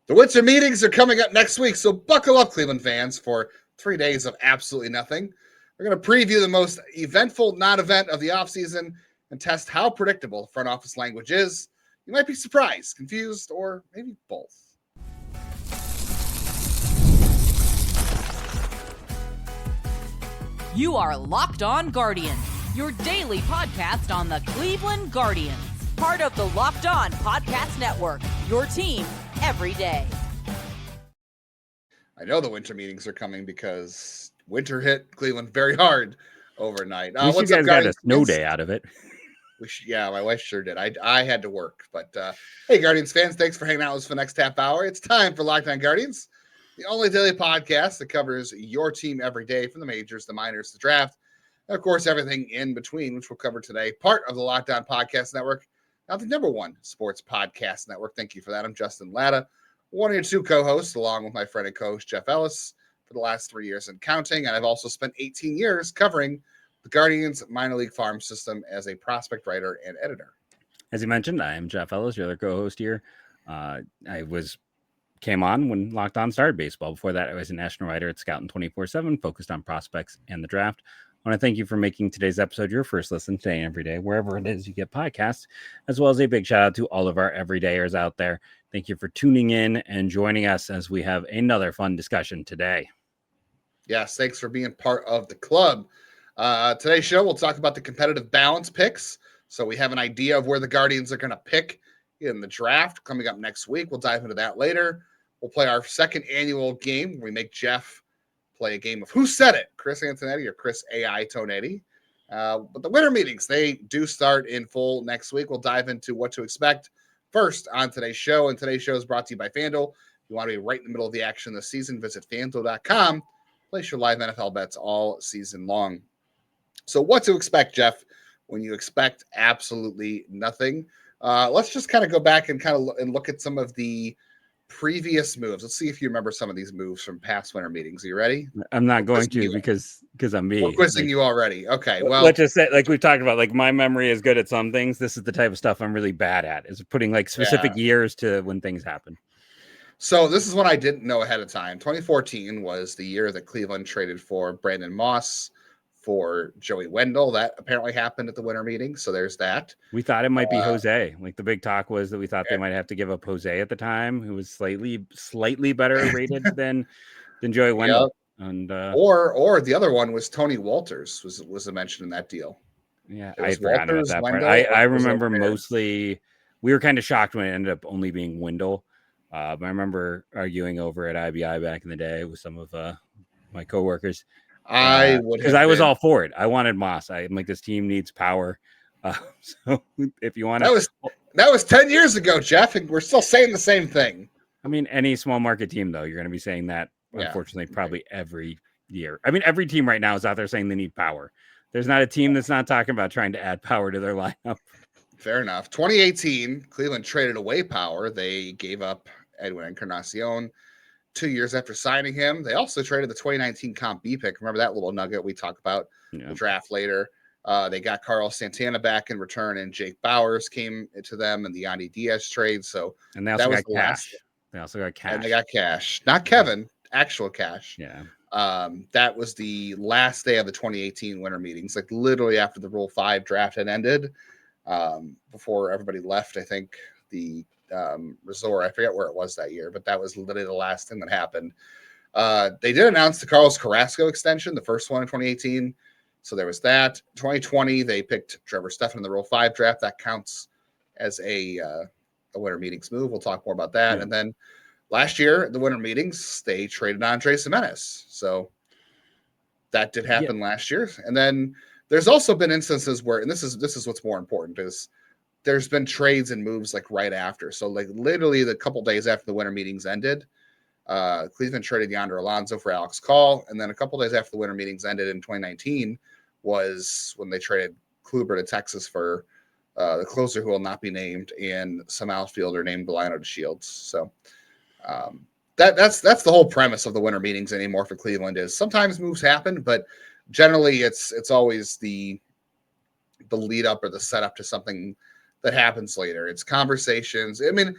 The winter meetings are coming up next week, so buckle up, Cleveland fans, for 3 days of absolutely nothing. We're going to preview the most eventful non-event of the offseason and test how predictable front office language is. You might be surprised, confused, or maybe both. You are Locked On Guardians, your daily podcast on the Cleveland Guardians. Part of the Locked On Podcast Network, your team every day. I know the winter meetings are coming because winter hit Cleveland very hard overnight. What's up, guys? Got a snow day out of it. Yeah, my wife sure did. I had to work. But hey, Guardians fans, thanks for hanging out with us for the next half hour. It's time for Locked On Guardians, the only daily podcast that covers your team every day, from the majors, the minors, the draft, and of course, everything in between, which we'll cover today. Part of the Locked On Podcast Network, now the #1 sports podcast network. Thank you for that. I'm Justin Lada, one of your two co-hosts, along with my friend and coach, Jeff Ellis, for the last 3 years and counting. And I've also spent 18 years covering the Guardians minor league farm system as a prospect writer and editor. As you mentioned, I am Jeff Ellis, your other co-host here. Came on when Locked On started baseball. Before that, I was a national writer at Scouting 24/7, focused on prospects and the draft. I want to thank you for making today's episode your first listen today and every day, wherever it is you get podcasts, as well as a big shout out to all of our everydayers out there. Thank you for tuning in and joining us as we have another fun discussion today. Yes, thanks for being part of the club. Today's show, we'll talk about the competitive balance picks. So we have an idea of where the Guardians are going to pick in the draft coming up next week. We'll dive into that later. We'll play our second annual game where we make Jeff play a game of Who Said It, Chris Antonetti or Chris AI-tonetti. But the winter meetings, they do start in full next week. We'll dive into what to expect first on today's show. And today's show is brought to you by FanDuel. If you want to be right in the middle of the action this season, visit FanDuel.com. Place your live NFL bets all season long. So what to expect, Jeff, when you expect absolutely nothing? Let's just kind of go back and look at some of the previous moves. Let's see if you remember some of these moves from past winter meetings. Are you ready? I'm not going to because I'm me. We're quizzing you already. Okay, well, let's just say, like we've talked about, like my memory is good at some things. This is the type of stuff I'm really bad at, is putting like specific years to when things happen. So this is what I didn't know ahead of time. 2014 was the year that Cleveland traded for Brandon Moss for Joey Wendell. That apparently happened at the winter meeting. So there's that. We thought it might be Jose. Like the big talk was that we thought they might have to give up Jose at the time, who was slightly better rated than Joey Wendell. Yep. And or the other one was Tony Walters was mentioned in that deal. Yeah, I forgot about that part. I remember mostly we were kind of shocked when it ended up only being Wendell. But I remember arguing over at IBI back in the day with some of my coworkers. Because I was all for it. I wanted Moss. I'm like, this team needs power. So if you want to, that was 10 years ago, Jeff, and we're still saying the same thing. I mean, any small market team, though, you're going to be saying that. Unfortunately, probably every year. I mean, every team right now is out there saying they need power. There's not a team that's not talking about trying to add power to their lineup. Fair enough. 2018, Cleveland traded away power. They gave up Edwin Encarnacion 2 years after signing him. They also traded the 2019 Comp B pick. Remember that little nugget we talk about the draft later. They got Carlos Santana back in return, and Jake Bowers came to them in the Yandy Diaz trade. So and they also got cash. They also got cash. And they got cash. Not Kevin, actual cash. Yeah. That was the last day of the 2018 winter meetings, like literally after the Rule 5 draft had ended, before everybody left. I think the resort, I forget where it was that year, but that was literally the last thing that happened. They did announce the Carlos Carrasco extension, the first one in 2018. So there was that. 2020, they picked Trevor Stephan in the Rule 5 draft. That counts as a winter meetings move. We'll talk more about that. Yeah. And then last year, at the winter meetings, they traded Andrés Giménez. So that did happen last year. And then there's also been instances where, and this is what's more important, is there's been trades and moves like right after. So like literally the couple days after the winter meetings ended, Cleveland traded Yonder Alonso for Alex Call. And then a couple days after the winter meetings ended in 2019 was when they traded Kluber to Texas for the closer who will not be named and some outfielder named Delino DeShields. So that's the whole premise of the winter meetings anymore for Cleveland, is sometimes moves happen, but generally it's always the lead up or the setup to something that happens later. It's conversations. I mean,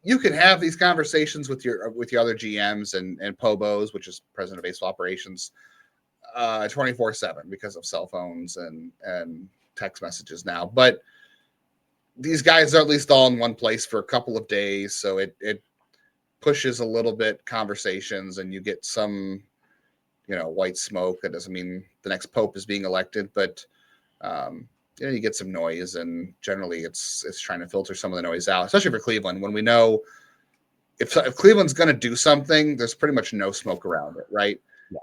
you can have these conversations with your other GMs and Pobos, which is president of baseball operations, 24/7 because of cell phones and text messages now. But these guys are at least all in one place for a couple of days, so it pushes a little bit conversations, and you get some, white smoke. That doesn't mean the next pope is being elected, but you get some noise, and generally it's trying to filter some of the noise out, especially for Cleveland, when we know if Cleveland's going to do something, there's pretty much no smoke around it, right? Yeah.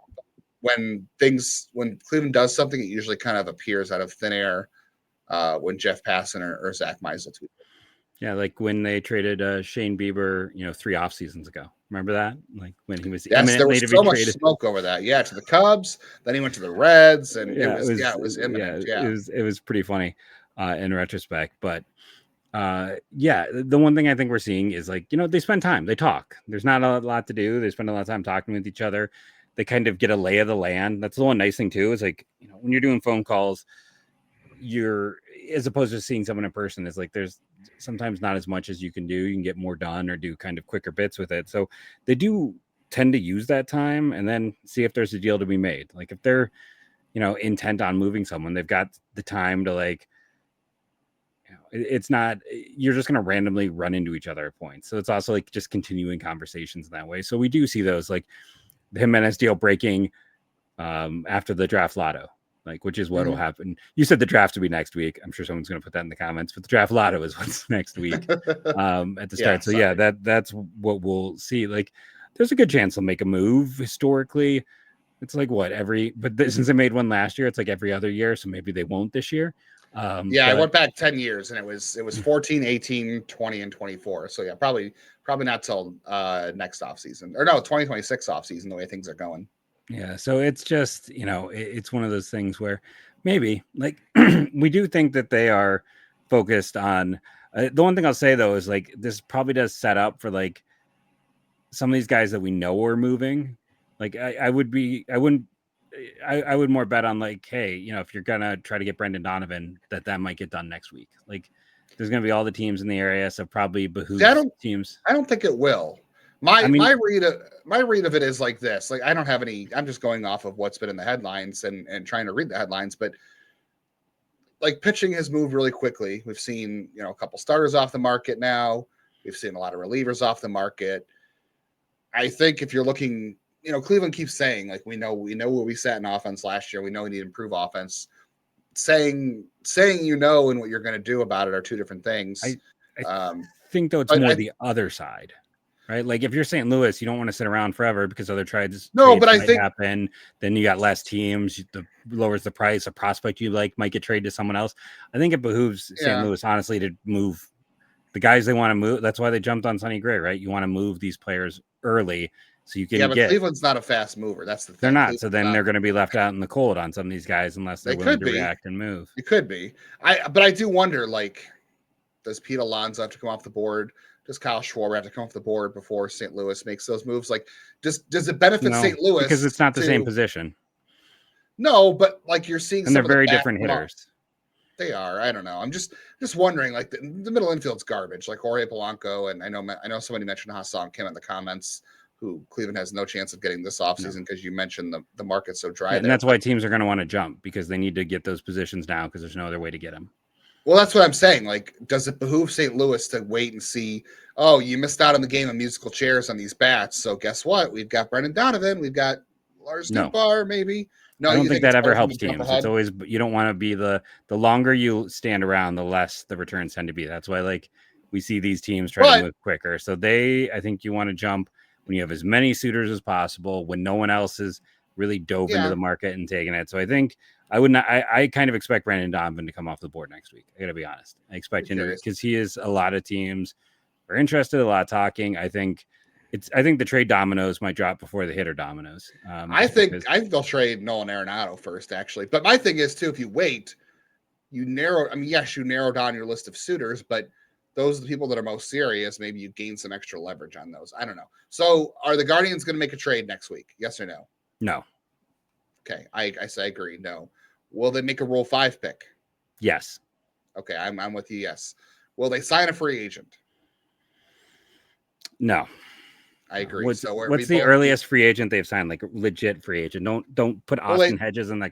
When Cleveland does something, it usually kind of appears out of thin air when Jeff Passan or Zach Meisel tweeted. Yeah, like when they traded Shane Bieber, 3 off seasons ago. Remember that? Like when he was there was so much smoke over that. Yeah, to the Cubs. Then he went to the Reds, and it was imminent. Yeah, it was pretty funny in retrospect. But the one thing I think we're seeing is like, they spend time, they talk. There's not a lot to do. They spend a lot of time talking with each other. They kind of get a lay of the land. That's the one nice thing too, is like, when you're doing phone calls, you're, as opposed to seeing someone in person, is like there's sometimes not as much as you can do. You can get more done or do kind of quicker bits with it. So they do tend to use that time and then see if there's a deal to be made. Like if they're, intent on moving someone, they've got the time to like, it's not, you're just going to randomly run into each other at points. So it's also like just continuing conversations in that way. So we do see those, like the Jimenez deal breaking after the draft lotto, like, which is what will happen. You said the draft will be next week. I'm sure someone's going to put that in the comments, but the draft lotto is what's next week at the start. So that's what we'll see. Like, there's a good chance they'll make a move. Historically, it's like since they made one last year, it's like every other year. So maybe they won't this year. I went back 10 years and it was 14, 18, 20, and 24. So yeah, probably not till next offseason, or no, 2026 offseason, the way things are going. Yeah, so it's just, it's one of those things where maybe, like, we do think that they are focused on, the one thing I'll say, though, is, like, this probably does set up for, like, some of these guys that we know are moving. Like, I would more bet on, like, hey, if you're going to try to get Brendan Donovan, that might get done next week. Like, there's going to be all the teams in the area, so probably behooves teams. I don't think it will. My read of it is like this. Like, I don't have any. I'm just going off of what's been in the headlines and trying to read the headlines. But like, pitching has moved really quickly. We've seen a couple starters off the market now. We've seen a lot of relievers off the market. I think if you're looking, Cleveland keeps saying, like, we know where we sat in offense last year. We know we need to improve offense. Saying and what you're going to do about it are two different things. I think though it's more the other side. Right, like if you're St. Louis, you don't want to sit around forever because other trades. No, but I think happen. Then you got less teams. The lowers the price. A prospect you like might get traded to someone else. I think it behooves St. Louis honestly to move the guys they want to move. That's why they jumped on Sonny Gray, right? You want to move these players early so you can. Yeah, but Cleveland's not a fast mover. That's the thing. They're not. Cleveland's so then they're going to be left out in the cold on some of these guys unless they're willing to react and move. It could be. But I do wonder, like, does Pete Alonso have to come off the board? Does Kyle Schwarber have to come off the board before St. Louis makes those moves? Like, does it benefit St. Louis? Because it's not the same position. No, but like you're seeing, and they're very different hitters. They are. I don't know. I'm just wondering. Like the middle infield's garbage. Like Jorge Polanco, and I know somebody mentioned Ha-Seong Kim in the comments, who Cleveland has no chance of getting this offseason because you mentioned the market's so dry. And that's why teams are going to want to jump, because they need to get those positions now because there's no other way to get them. Well, that's what I'm saying. Like, does it behoove St. Louis to wait and see, oh, you missed out on the game of musical chairs on these bats. So guess what? We've got Brendan Donovan. We've got Lars Nootbaar, maybe. No, I don't think that ever helps teams. It's always, you don't want to be the longer you stand around, the less the returns tend to be. That's why, like, we see these teams try to move quicker. So I think you want to jump when you have as many suitors as possible, when no one else is really dove into the market and taking it. So I think I kind of expect Brandon Donovan to come off the board next week. I got to be honest. I expect him to, because he is, a lot of teams are interested, a lot of talking. I think the trade dominoes might drop before the hitter dominoes. I think they'll trade Nolan Arenado first, actually. But my thing is too, if you wait, you narrow. I mean, yes, you narrow down your list of suitors, but those are the people that are most serious. Maybe you gain some extra leverage on those. I don't know. So, are the Guardians going to make a trade next week? Yes or no? No. Okay, I say agree. No. Will they make a Rule 5 pick? Yes. Okay, I'm with you. Yes. Will they sign a free agent? No. I agree. What's the earliest free agent they've signed? Like a legit free agent. Don't put Austin Hedges in the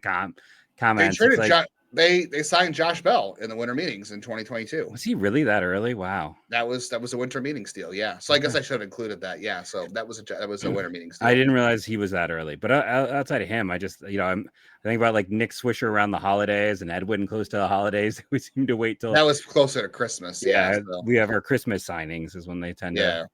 comments. They traded they signed Josh Bell in the winter meetings in 2022. Was he really that early? Wow. That was a winter meetings deal. Yeah. So I guess I should have included that. Yeah. So that was a winter meetings deal. I didn't realize he was that early. But outside of him, I just I think about like Nick Swisher around the holidays and Edwin close to the holidays. We seem to wait till that was closer to Christmas. Yeah. So. We have our Christmas signings is when they tend to.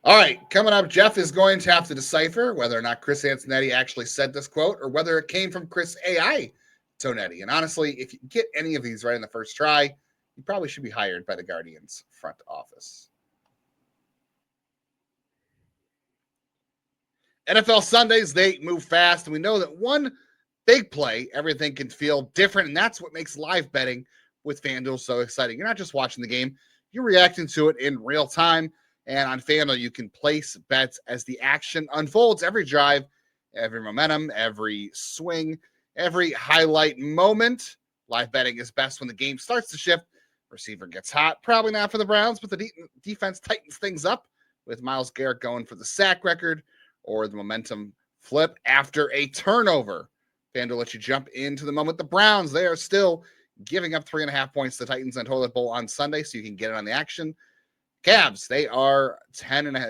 All right, coming up, Jeff is going to have to decipher whether or not Chris Antonetti actually said this quote or whether it came from Chris AI-tonetti. And honestly, if you get any of these right in the first try, you probably should be hired by the Guardians front office. NFL Sundays, they move fast, and we know that one big play, everything can feel different, and that's what makes live betting with FanDuel so exciting. You're not just watching the game, you're reacting to it in real time. And on FanDuel, you can place bets as the action unfolds. Every drive, every momentum, every swing, every highlight moment. Live betting is best when the game starts to shift. Receiver gets hot. Probably not for the Browns, but the defense tightens things up with Myles Garrett going for the sack record or the momentum flip after a turnover. FanDuel lets you jump into the moment. The Browns, they are still giving up 3.5 points to the Titans on Toilet Bowl on Sunday, so you can get it on the action. Cavs, they are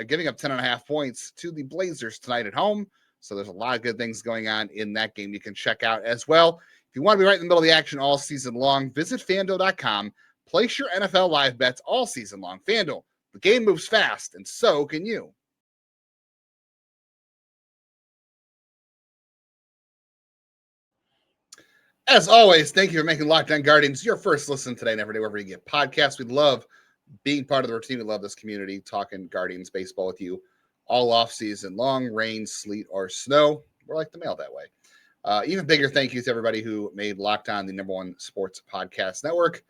giving up 10.5 points to the Blazers tonight at home. So there's a lot of good things going on in that game you can check out as well. If you want to be right in the middle of the action all season long, visit FanDuel.com. Place your NFL live bets all season long. FanDuel, the game moves fast, and so can you. As always, thank you for making Locked On Guardians your first listen today and every day wherever you get podcasts. We love being part of the routine. We love this community, talking Guardians baseball with you all off season long, rain, sleet, or snow. We're like the mail that way. Even bigger thank you to everybody who made Locked On the #1 sports podcast network.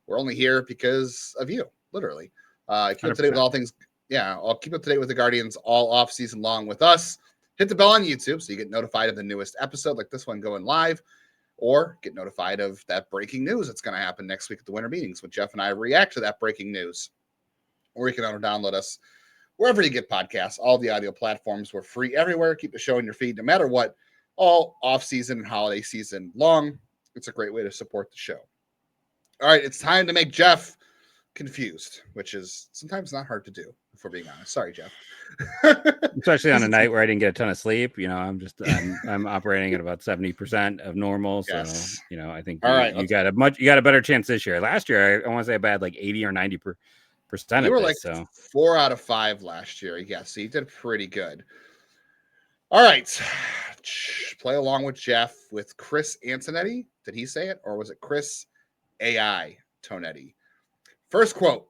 We're only here because of you, literally. Keep up to date with all things. Yeah, I'll keep up to date with the Guardians all off season long with us. Hit the bell on YouTube so you get notified of the newest episode like this one going live, or get notified of that breaking news that's going to happen next week at the winter meetings when Jeff and I react to that breaking news. Or you can download us wherever you get podcasts. All the audio platforms, we're free everywhere. Keep the show in your feed no matter what, all off-season and holiday season long. It's a great way to support the show. All right, it's time to make Jeff confused, which is sometimes not hard to do, if we're being honest. Sorry, Jeff. Especially on a night where I didn't get a ton of sleep. I'm operating at about 70% of normal. So, yes. I think you got a better chance this year. Last year, I want to say I had like 80 or 90%. You were like 4 out of 5 last year. Yeah, so you did pretty good. All right. Play along with Jeff with Chris Antonetti. Did he say it? Or was it Chris AI-tonetti? First quote.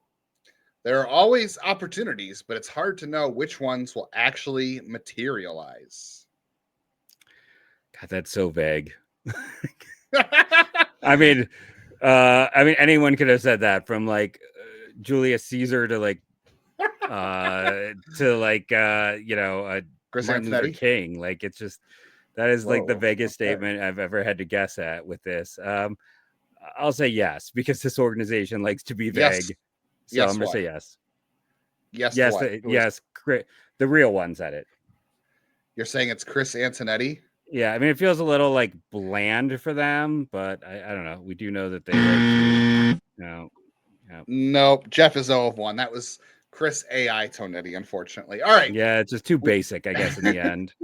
There are always opportunities, but it's hard to know which ones will actually materialize. God, that's so vague. I mean, anyone could have said that, from like Julius Caesar to like Chris Martin Luther King. Like, it's just, that is like the vaguest statement I've ever had to guess at with this. I'll say yes, because this organization likes to be vague. Yes. So yes, I'm going to say yes. Yes. Yes. The real one said it. You're saying it's Chris Antonetti? Yeah. I mean, it feels a little like bland for them, but I don't know. We do know that they like to, Nope. Jeff is 0 of 1. That was Chris AI-tonetti, unfortunately. All right. Yeah. It's just too basic, I guess, in the end.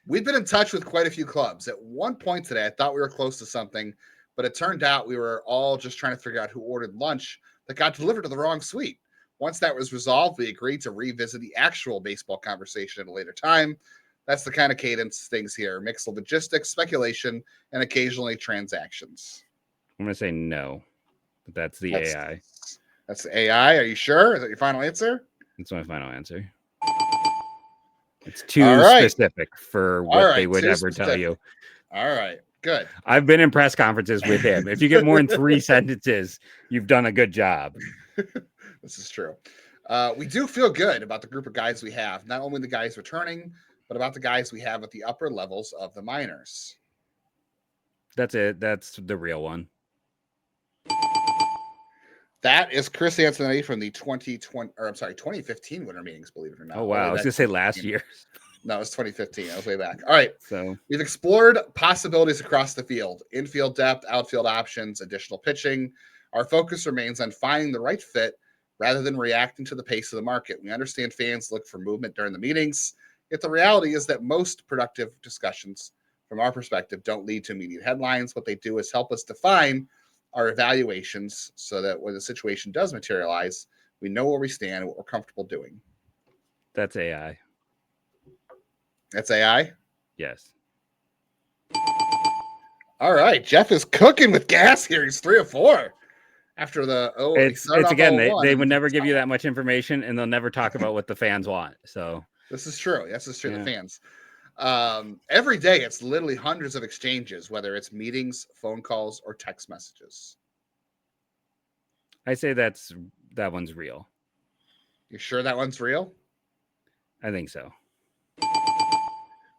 We've been in touch with quite a few clubs. At one point today, I thought we were close to something, but it turned out we were all just trying to figure out who ordered lunch that got delivered to the wrong suite. Once that was resolved, we agreed to revisit the actual baseball conversation at a later time. That's the kind of cadence things here. Mix of logistics, speculation, and occasionally transactions. I'm going to say no. But that's the AI. That's the AI. Are you sure? Is that your final answer? That's my final answer. It's too specific for what they would ever tell you. All right. Good. I've been in press conferences with him. If you get more than 3 sentences, you've done a good job. This is true. We do feel good about the group of guys we have. Not only the guys returning, but about the guys we have at the upper levels of the minors. That's it. That's the real one. That is Chris Antonetti from the 2015 Winter Meetings, believe it or not. Oh, wow. I was going to say last year. No, it's 2015. I was way back. All right. So we've explored possibilities across the field, infield depth, outfield options, additional pitching. Our focus remains on finding the right fit rather than reacting to the pace of the market. We understand fans look for movement during the meetings, yet the reality is that most productive discussions, from our perspective, don't lead to immediate headlines. What they do is help us define our evaluations so that when the situation does materialize, we know where we stand and what we're comfortable doing. That's AI. That's AI? Yes. All right. Jeff is cooking with gas here. He's 3 of 4 after the it's again, they would never give you that much information, and they'll never talk about what the fans want. So this is true. This is true. Yeah. The fans. Every day it's literally hundreds of exchanges, whether it's meetings, phone calls, or text messages. I say that one's real. You sure that one's real? I think so.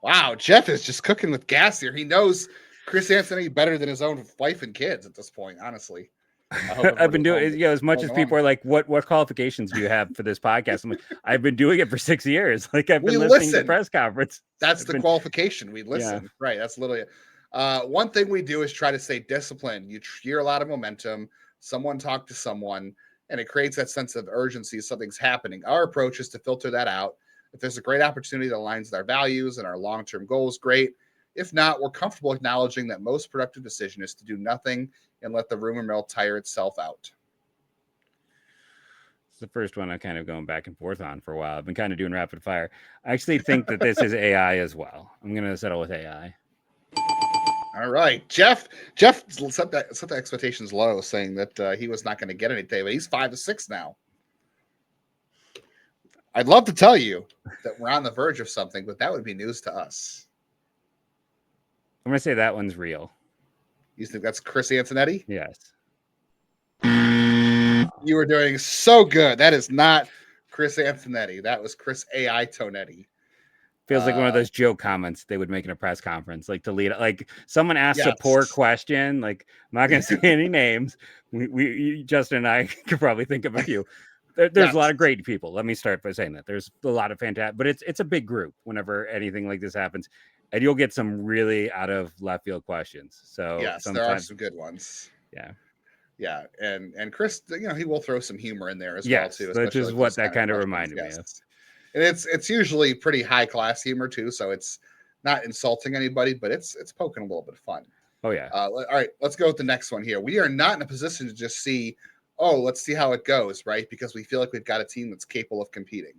Wow, Jeff is just cooking with gas here. He knows Chris Antonetti better than his own wife and kids at this point, honestly. I've been doing as much as people are like, what qualifications do you have for this podcast? I'm like, I've been doing it for 6 years. Like I've been listening to the press conference. That's the qualification. We listen. Yeah. Right. That's literally it. One thing we do is try to stay disciplined. You hear a lot of momentum. Someone talk to someone, and it creates that sense of urgency. Something's happening. Our approach is to filter that out. If there's a great opportunity that aligns with our values and our long-term goals, great. If not, we're comfortable acknowledging that most productive decision is to do nothing and let the rumor mill tire itself out. It's the first one I'm kind of going back and forth on for a while. I've been kind of doing rapid fire. I actually think that this is AI as well. I'm going to settle with AI. All right. Jeff set the expectations low, saying that he was not going to get anything, but he's 5 of 6 now. I'd love to tell you that we're on the verge of something, but that would be news to us. I'm going to say that one's real. You think that's Chris Antonetti? Yes. You were doing so good. That is not Chris Antonetti. That was Chris AI-tonetti. Feels like one of those joke comments they would make in a press conference, like to lead. Like someone asks a poor question. Like I'm not going to say any names. We Justin and I could probably think of a few. There's a lot of great people. Let me start by saying that there's a lot of fantastic, but it's a big group whenever anything like this happens, and you'll get some really out of left field questions. So yes, there are some good ones. Yeah, and Chris, he will throw some humor in there as well too. Which is what that kind of reminded me of. And it's usually pretty high class humor too, so it's not insulting anybody, but it's poking a little bit of fun. Oh yeah. All right, let's go with the next one here. We are not in a position to just see. Oh, let's see how it goes, right? Because we feel like we've got a team that's capable of competing.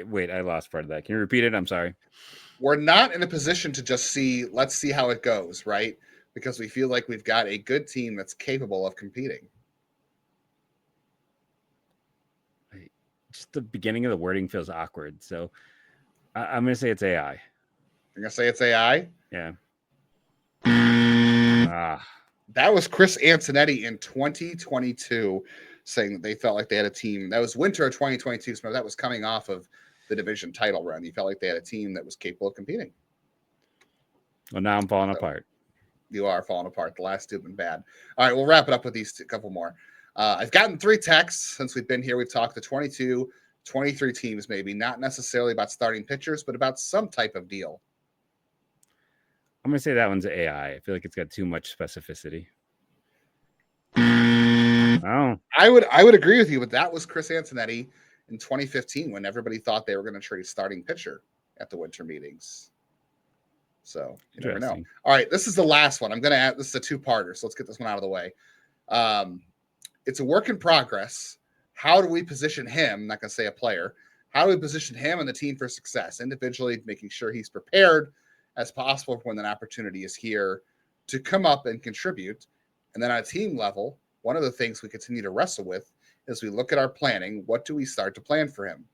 Wait, I lost part of that. Can you repeat it? I'm sorry. We're not in a position to just let's see how it goes, right? Because we feel like we've got a good team that's capable of competing. Just the beginning of the wording feels awkward. So I'm going to say it's AI. You're going to say it's AI? Yeah. That was Chris Antonetti in 2022 saying that they felt like they had a team. That was winter of 2022. So that was coming off of the division title run. He felt like they had a team that was capable of competing. Well, now I'm falling apart. You are falling apart. The last two have been bad. All right, we'll wrap it up with these couple more. I've gotten 3 texts since we've been here. We've talked to 22, 23 teams, maybe not necessarily about starting pitchers, but about some type of deal. I'm going to say that one's AI. I feel like it's got too much specificity. Oh, I would agree with you, but that was Chris Antonetti in 2015 when everybody thought they were going to trade starting pitcher at the winter meetings. So you never know. All right, this is the last one. I'm going to add. This is a 2-parter, so let's get this one out of the way. It's a work in progress. How do we position him? I'm not going to say a player. How do we position him and the team for success? Individually, making sure he's prepared as possible for when an opportunity is here to come up and contribute. And then on a team level, one of the things we continue to wrestle with is we look at our planning. What do we start to plan for him?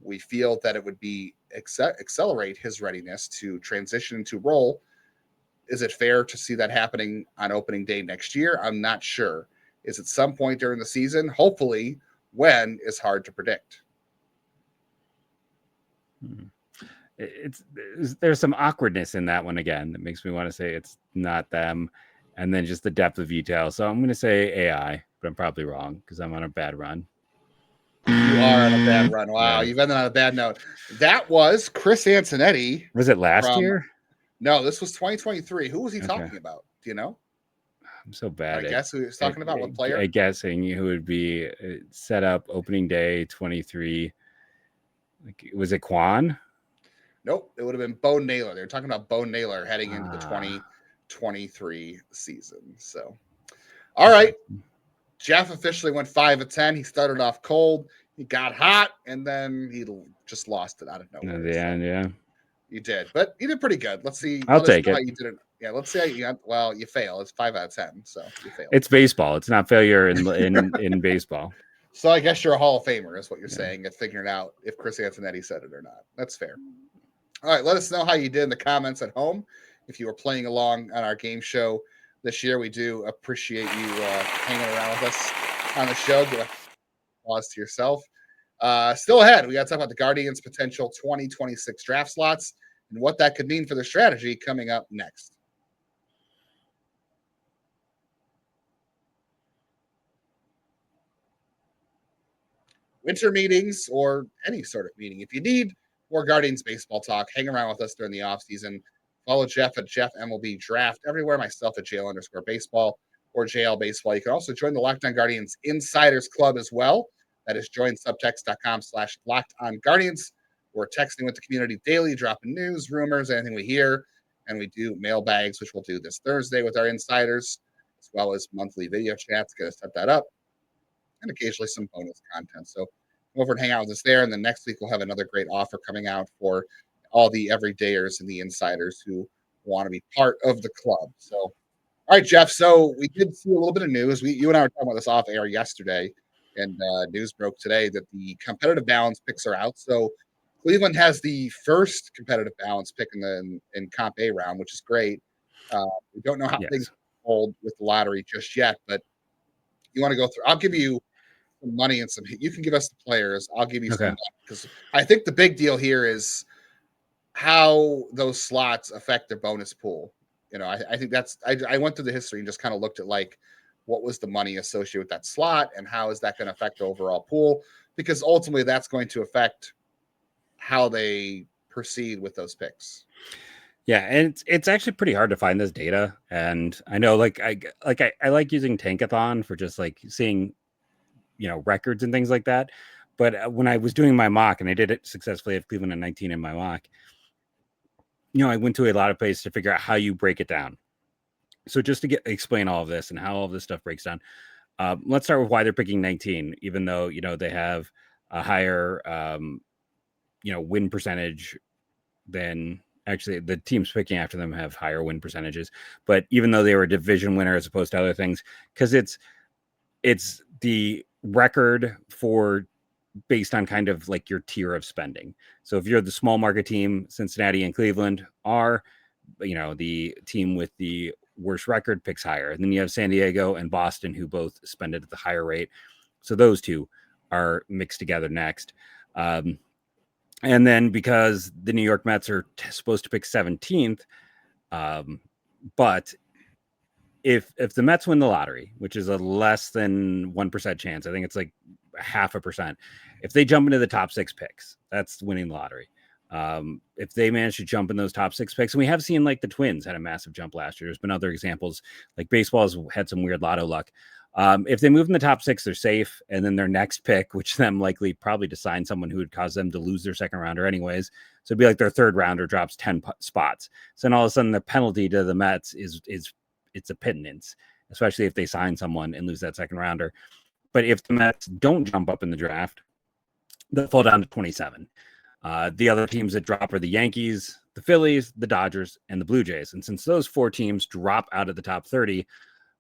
We feel that it would be accelerate his readiness to transition into role. Is it fair to see that happening on opening day next year? I'm not sure. Is it some point during the season? Hopefully. When is hard to predict. There's some awkwardness in that one again that makes me want to say it's not them. and then just the depth of detail. So I'm going to say AI, but I'm probably wrong because I'm on a bad run. You are on a bad run. Wow, you've ended on a bad note. That was Chris Antonetti. Was it last year? No, this was 2023. Who was he talking about? Do you know? I'm so bad. I guess who he was talking about? What player? I'm guessing who would be set up opening day 23. Was it Quan? Nope, it would have been Bo Naylor. They were talking about Bo Naylor heading into the 2023 season. So, all right. Jeff officially went 5 of 10. He started off cold. He got hot, and then he just lost it out of nowhere. At the end, yeah. You did, but you did pretty good. Let's see. I'll take it. How you did it. Yeah, let's see how you got. Well, you fail. It's 5 out of 10, so you failed. It's baseball. It's not failure in baseball. So I guess you're a Hall of Famer, is what you're saying, at figuring out if Chris Antonetti said it or not. That's fair. All right, let us know how you did in the comments at home. If you were playing along on our game show this year, we do appreciate you hanging around with us on the show. Give a applause to yourself. Still ahead, we got to talk about the Guardians' potential 2026 draft slots and what that could mean for their strategy coming up next. Winter meetings or any sort of meeting. If you need more Guardians baseball talk, hang around with us during the offseason. Follow Jeff at Jeff MLB Draft everywhere, myself at JL_baseball or JL Baseball. You can also join the Locked On Guardians Insiders Club as well. That is joinsubtext.com/LockedOnGuardians. We're texting with the community daily, dropping news, rumors, anything we hear. And we do mailbags, which we'll do this Thursday with our insiders, as well as monthly video chats. Got to set that up. And occasionally some bonus content. So come over and hang out with us there. And then next week we'll have another great offer coming out for all the everydayers and the insiders who want to be part of the club. So, all right, Jeff. So we did see a little bit of news. You and I were talking about this off air yesterday, and news broke today that the competitive balance picks are out. So Cleveland has the first competitive balance pick in Comp A round, which is great. We don't know how things hold with the lottery just yet, but you want to go through. I'll give you some money and some. You can give us the players. I'll give you some money, because I think the big deal here is how those slots affect their bonus pool. You know, I think that's. I went through the history and just kind of looked at like what was the money associated with that slot and how is that going to affect the overall pool, because ultimately that's going to affect how they proceed with those picks. Yeah, and it's actually pretty hard to find this data. And I know, I like using Tankathon for just like seeing, records and things like that. But when I was doing my mock, and I did it successfully at Cleveland at 19 in my mock, I went to a lot of places to figure out how you break it down. So just to explain all of this and how all of this stuff breaks down, let's start with why they're picking 19, even though they have a higher win percentage than. Actually, the teams picking after them have higher win percentages, but even though they were a division winner as opposed to other things, because it's the record for based on kind of like your tier of spending. So if you're the small market team, Cincinnati and Cleveland are, the team with the worst record picks higher. And then you have San Diego and Boston, who both spend it at the higher rate. So those two are mixed together next. And then because the New York Mets are supposed to pick 17th, but if the Mets win the lottery, which is a less than 1% chance, I think it's like 0.5%. If they jump into the top 6 picks, that's winning the lottery. If they manage to jump in those top 6 picks, and we have seen like the Twins had a massive jump last year. There's been other examples, like baseball's had some weird lotto luck. If they move in the top 6, they're safe. And then their next pick, which them likely probably to sign someone who would cause them to lose their second rounder anyways. So it'd be like their third rounder drops 10 spots. So then all of a sudden the penalty to the Mets is it's a pittance, especially if they sign someone and lose that second rounder. But if the Mets don't jump up in the draft, they'll fall down to 27. The other teams that drop are the Yankees, the Phillies, the Dodgers, and the Blue Jays. And since those 4 teams drop out of the top 30,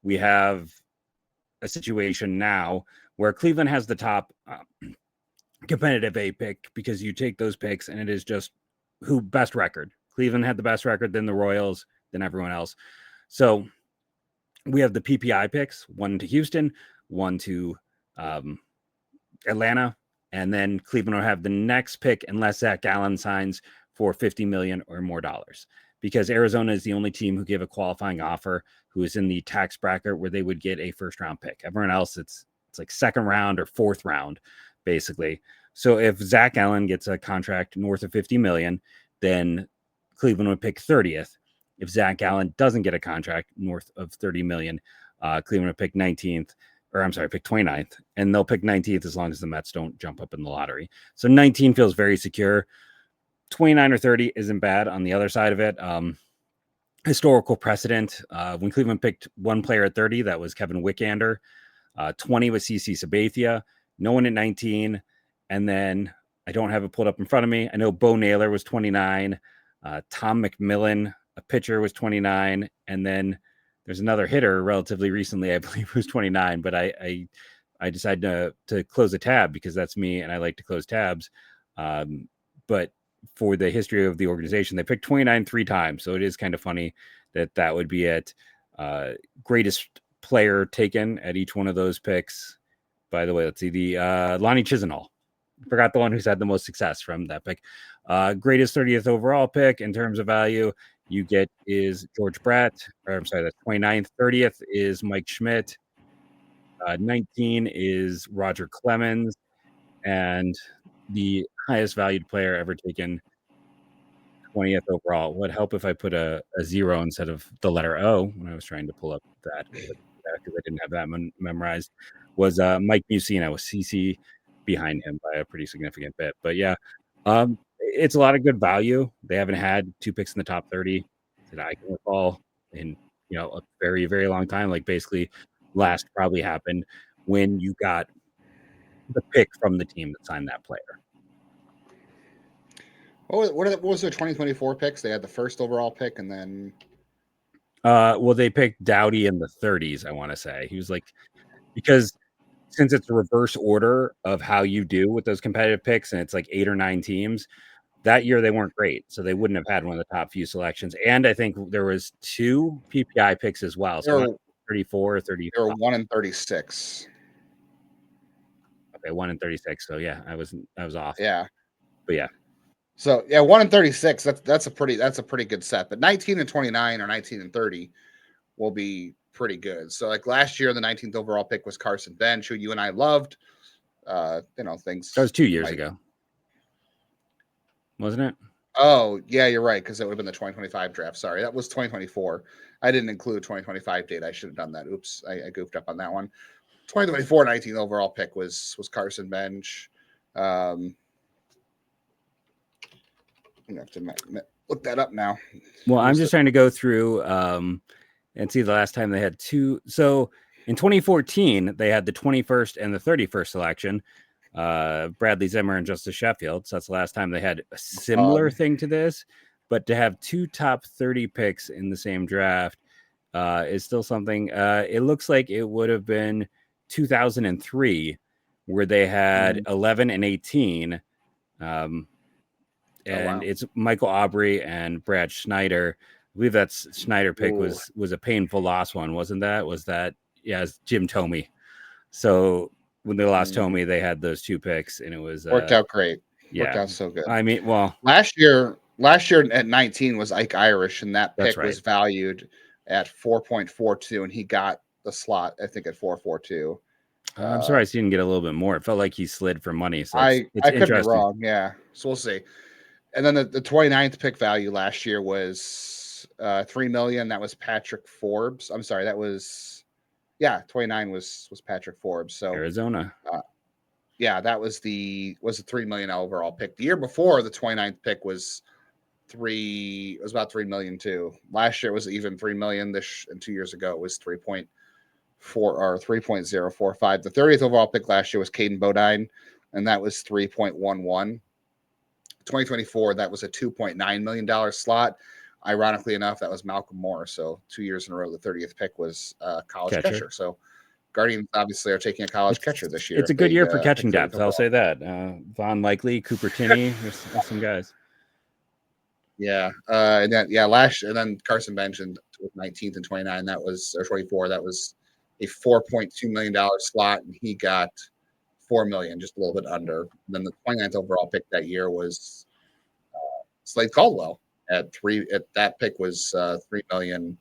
we have a situation now where Cleveland has the top competitive A pick, because you take those picks and it is just who best record. Cleveland had the best record, then the Royals, then everyone else. So we have the PPI picks, 1 to Houston, 1 to Atlanta, and then Cleveland will have the next pick unless Zach Gallen signs for $50 million or more dollars. because Arizona is the only team who gave a qualifying offer who is in the tax bracket where they would get a first round pick. Everyone else, it's like second round or fourth round, basically. So if Zach Allen gets a contract north of $50 million, then Cleveland would pick 30th. If Zach Allen doesn't get a contract north of $30 million, Cleveland would pick 19th, or I'm sorry, pick 29th, and they'll pick 19th as long as the Mets don't jump up in the lottery. So 19 feels very secure. 29 or 30 isn't bad on the other side of it. Historical precedent. When Cleveland picked one player at 30, that was Kevin Wickander. 20 was CC Sabathia. No one at 19. And then I don't have it pulled up in front of me. I know Bo Naylor was 29. Tom McMillan, a pitcher, was 29. And then there's another hitter relatively recently, I believe, who's 29. But I decided to close a tab because that's me and I like to close tabs. But for the history of the organization, they picked 29 3 times. So it is kind of funny that would be at greatest player taken at each one of those picks. By the way, let's see, the Lonnie Chisenhall. Forgot the one who's had the most success from that pick. Greatest 30th overall pick in terms of value you get is George Brett. Or I'm sorry, that's 29th. 30th is Mike Schmidt. 19 is Roger Clemens. And the highest valued player ever taken, 20th overall. Would help if I put a 0 instead of the letter O when I was trying to pull up that because I didn't have that memorized. Was Mike Mussina with CC behind him by a pretty significant bit. But yeah, it's a lot of good value. They haven't had 2 picks in the top 30 that I can recall in a very, very long time. Like basically, last probably happened when you got the pick from the team that signed that player. What was their 2024 picks? They had the first overall pick, and then well, they picked Doughty in the 30s. I want to say he was like, because since it's a reverse order of how you do with those competitive picks, and it's like 8 or 9 teams. That year they weren't great, so they wouldn't have had one of the top few selections. And I think there was 2 PPI picks as well. So 34 or 35. They were 1 in 36. Okay, 1 in 36. So yeah, I was off. Yeah, but yeah. So yeah, 1 in 36. That's a pretty good set. But 19 and 29 or 19 and 30 will be pretty good. So like last year, the 19th overall pick was Carson Bench, who you and I loved. Things. That was 2 years ago, wasn't it? Oh yeah, you're right, because it would have been the 2025 draft. Sorry, that was 2024. I didn't include 2025 date. I should have done that. Oops, I goofed up on that one. 2024 19th overall pick was Carson Bench. I'm gonna have to look that up now. Well, I'm just trying to go through and see the last time they had 2. So in 2014, they had the 21st and the 31st selection. Bradley Zimmer and Justice Sheffield. So that's the last time they had a similar thing to this. But to have 2 top 30 picks in the same draft is still something. It looks like it would have been 2003, where they had 11 and 18. It's Michael Aubrey and Brad Schneider. I believe that's Schneider pick was a painful loss one, wasn't that? It's Jim Thome. So when they lost Thome, they had those 2 picks, and it was worked out great. Yeah, worked out so good. I mean, well, last year at 19 was Ike Irish, and that pick was valued at 4.42, and he got the slot, I think, at 4.42. I'm surprised he didn't get a little bit more. It felt like he slid for money. So I could be wrong. Yeah, so we'll see. And then the 29th pick value last year was $3 million. That was Patrick Forbes. I'm sorry, that was 29 was Patrick Forbes. So Arizona. That was a $3 million overall pick. The year before, the 29th pick was about $3 million too. Last year it was even $3 million. And 2 years ago it was 3.4 or 3.045. The 30th overall pick last year was Caden Bodine, and that was 3.11. 2024, that was a $2.9 million slot. Ironically enough, that was Malcolm Moore. So 2 years in a row, the 30th pick was college catcher. So Guardians obviously are taking a college catcher this year. It's a good year for catching depth. I'll say that. Von Likely, Cooper Tinney, there's some guys. Yeah. And then Carson Bench with 19th and 29, that was, or 24, that was a $4.2 million slot, and he got $4 million, just a little bit under. And then the 29th overall pick that year was Slade Caldwell. at that pick was $3 million.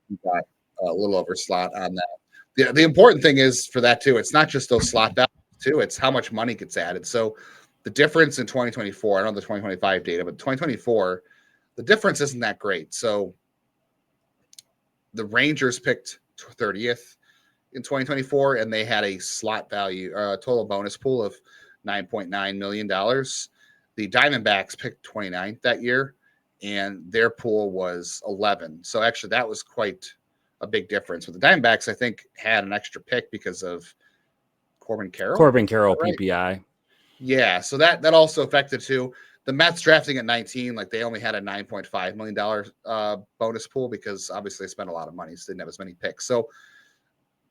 You got a little over slot on that. The important thing is for that too, it's not just those slot values too, it's how much money gets added. So the difference in 2024, I don't know the 2025 data, but 2024, the difference isn't that great. So the Rangers picked 30th in 2024, and they had a slot value, total bonus pool of $9.9 million. The Diamondbacks picked 29th that year, and their pool was 11. So actually, that was quite a big difference. But the Diamondbacks, I think, had an extra pick because of Corbin Carroll. Right? PPI. Yeah, so that also affected too. The Mets drafting at 19, like they only had a $9.5 million bonus pool because obviously they spent a lot of money, so they didn't have as many picks. So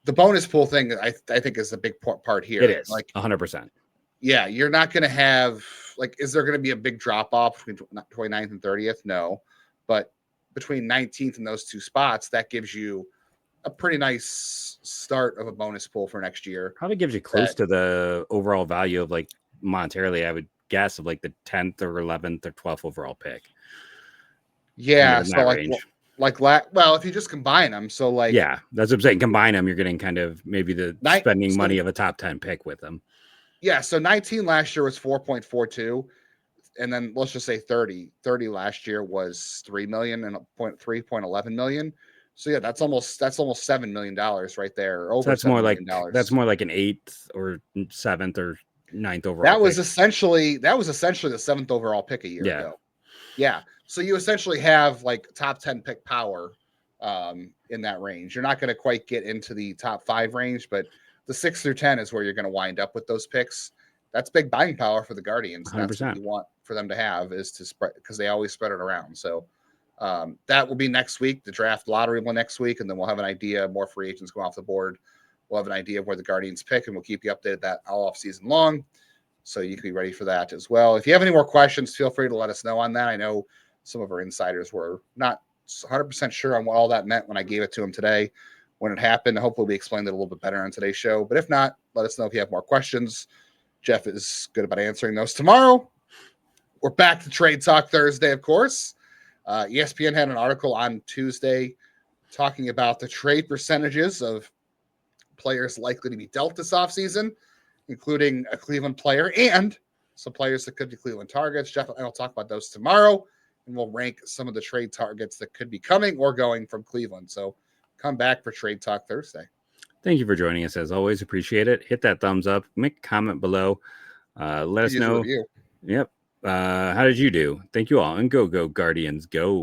the bonus pool thing, I think, is a big part here. It is, like 100%. Yeah, you're not going to have, like, is there going to be a big drop off between 29th and 30th? No, but between 19th and those two spots, that gives you a pretty nice start of a bonus pool for next year. Probably gives you close to the overall value of, like, monetarily, I would guess, of like the 10th or 11th or 12th overall pick. Yeah, so well, if you just combine them, so like, yeah, that's what I'm saying. Combine them, you're getting kind of maybe spending money of a top 10 pick with them. Yeah, so 19 last year was 4.42, and then let's just say 30 last year was 3 million and 3.11 million. So yeah, that's almost $7 million right there. Over so that's $7 more million. That's more like an 8th or 7th or 9th overall. That was essentially the 7th overall pick a year ago. Yeah. So you essentially have like top 10 pick power in that range. You're not going to quite get into the top 5 range, but the 6 through 10 is where you're going to wind up with those picks. That's big buying power for the Guardians. 100%. That's what you want for them to have, is to spread, because they always spread it around. So that will be next week. The draft lottery will next week, and then we'll have an idea. More free agents go off the board. We'll have an idea of where the Guardians pick, and we'll keep you updated that all off season long. So you can be ready for that as well. If you have any more questions, feel free to let us know on that. I know some of our insiders were not 100% sure on what all that meant when I gave it to them today when it happened. Hopefully we explained it a little bit better on today's show. But if not, let us know if you have more questions. Jeff is good about answering those tomorrow. We're back to Trade Talk Thursday, of course. ESPN had an article on Tuesday talking about the trade percentages of players likely to be dealt this offseason, including a Cleveland player and some players that could be Cleveland targets. Jeff and I will talk about those tomorrow, and we'll rank some of the trade targets that could be coming or going from Cleveland. So come back for Trade Talk Thursday. Thank you for joining us. As always, appreciate it. Hit that thumbs up. Make a comment below. Let us know. Yep. How did you do? Thank you all. And go Guardians, go.